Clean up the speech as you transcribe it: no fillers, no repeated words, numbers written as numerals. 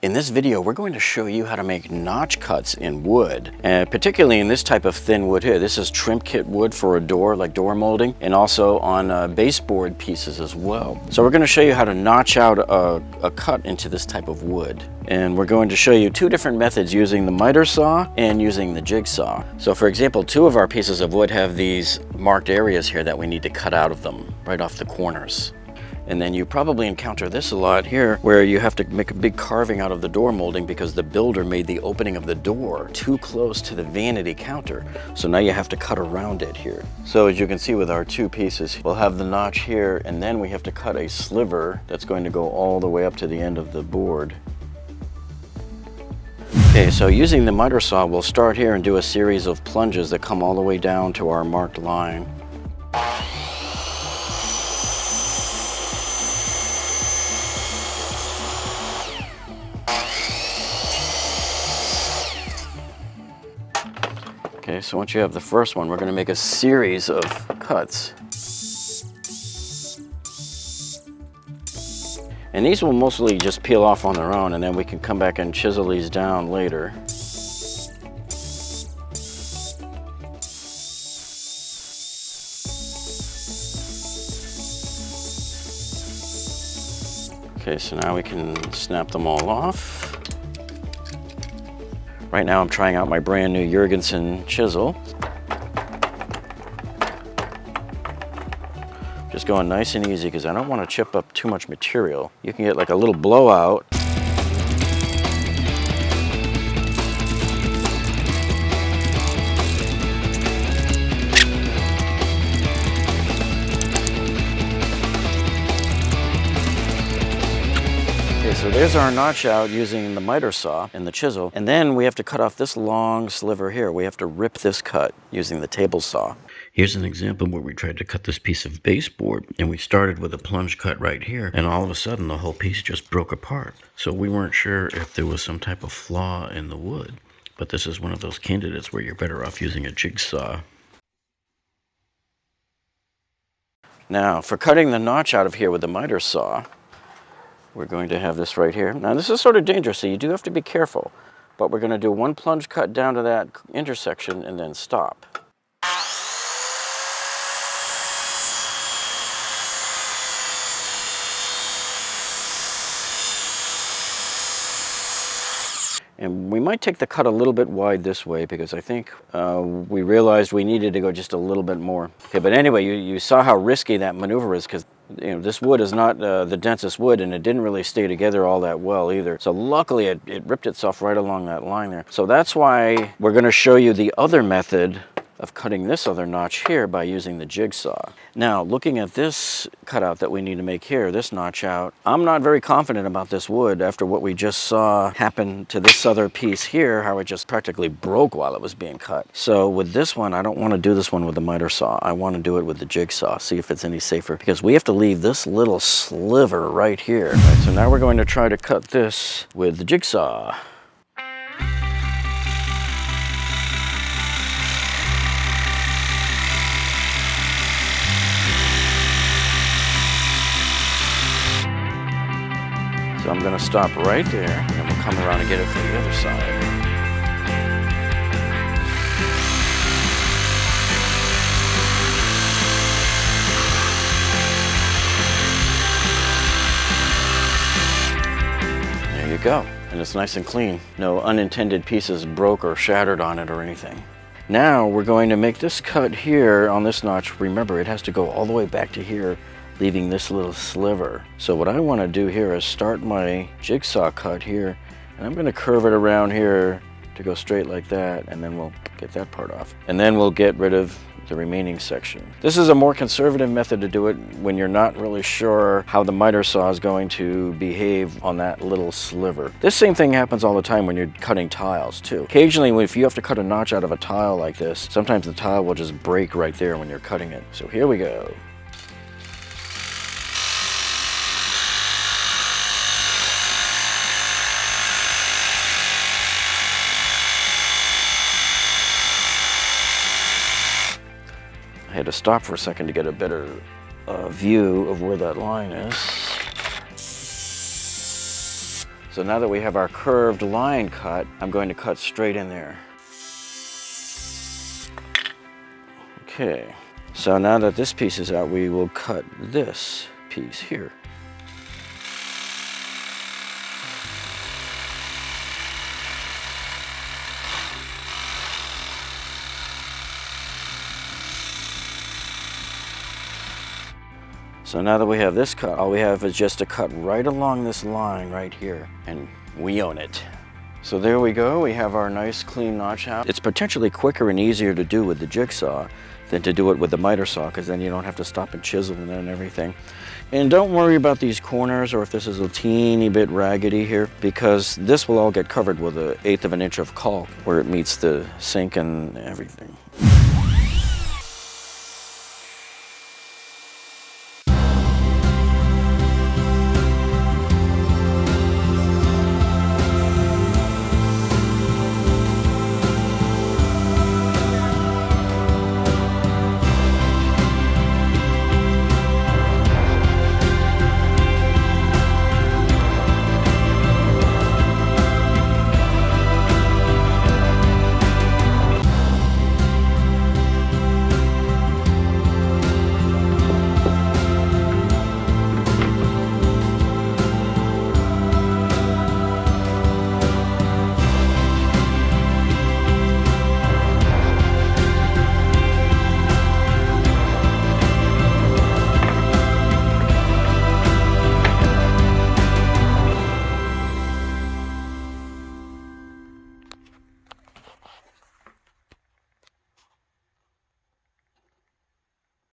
In this video, we're going to show you how to make notch cuts in wood, and particularly in this type of thin wood here. This is trim kit wood for a door, like door molding, and also on baseboard pieces as well. So we're going to show you how to notch out a cut into this type of wood. And we're going to show you two different methods, using the miter saw and using the jigsaw. So for example, two of our pieces of wood have these marked areas here that we need to cut out of them, right off the corners. And then you probably encounter this a lot here, where you have to make a big carving out of the door molding because the builder made the opening of the door too close to the vanity counter. So now you have to cut around it here. So as you can see with our two pieces, we'll have the notch here, and then we have to cut a sliver that's going to go all the way up to the end of the board. Okay, so using the miter saw, we'll start here and do a series of plunges that come all the way down to our marked line. Okay, so once you have the first one, we're going to make a series of cuts. And these will mostly just peel off on their own, and then we can come back and chisel these down later. Okay, so now we can snap them all off. Right now I'm trying out my brand new Jorgensen chisel. Just going nice and easy because I don't want to chip up too much material. You can get like a little blowout. So there's our notch out using the miter saw and the chisel. And then we have to cut off this long sliver here. We have to rip this cut using the table saw. Here's an example where we tried to cut this piece of baseboard, and we started with a plunge cut right here, and all of a sudden the whole piece just broke apart. So we weren't sure if there was some type of flaw in the wood, but this is one of those candidates where you're better off using a jigsaw. Now for cutting the notch out of here with the miter saw, we're going to have this right here. Now this is sort of dangerous, so you do have to be careful. But we're going to do one plunge cut down to that intersection and then stop. And we might take the cut a little bit wide this way because I think we realized we needed to go just a little bit more. Okay, but anyway, you saw how risky that maneuver is because this wood is not the densest wood, and it didn't really stay together all that well either. So luckily it ripped itself right along that line there. So that's why we're going to show you the other method of cutting this other notch here by using the jigsaw. Now, looking at this cutout that we need to make here, this notch out, I'm not very confident about this wood after what we just saw happen to this other piece here, how it just practically broke while it was being cut. So with this one, I don't want to do this one with the miter saw. I want to do it with the jigsaw, see if it's any safer, because we have to leave this little sliver right here. Right, so now we're going to try to cut this with the jigsaw. So I'm going to stop right there, and then we'll come around and get it from the other side. There you go. And it's nice and clean. No unintended pieces broke or shattered on it or anything. Now we're going to make this cut here on this notch. Remember, it has to go all the way back to here, leaving this little sliver. So what I want to do here is start my jigsaw cut here, and I'm going to curve it around here to go straight like that, and then we'll get that part off. And then we'll get rid of the remaining section. This is a more conservative method to do it when you're not really sure how the miter saw is going to behave on that little sliver. This same thing happens all the time when you're cutting tiles too. Occasionally, if you have to cut a notch out of a tile like this, sometimes the tile will just break right there when you're cutting it. So here we go. I had to stop for a second to get a better view of where that line is. So now that we have our curved line cut, I'm going to cut straight in there. Okay, so now that this piece is out, we will cut this piece here. So now that we have this cut, all we have is just to cut right along this line right here, and we own it. So there we go, we have our nice clean notch out. It's potentially quicker and easier to do with the jigsaw than to do it with the miter saw, because then you don't have to stop and chisel and everything. And don't worry about these corners or if this is a teeny bit raggedy here, because this will all get covered with 1/8 of an inch of caulk where it meets the sink and everything.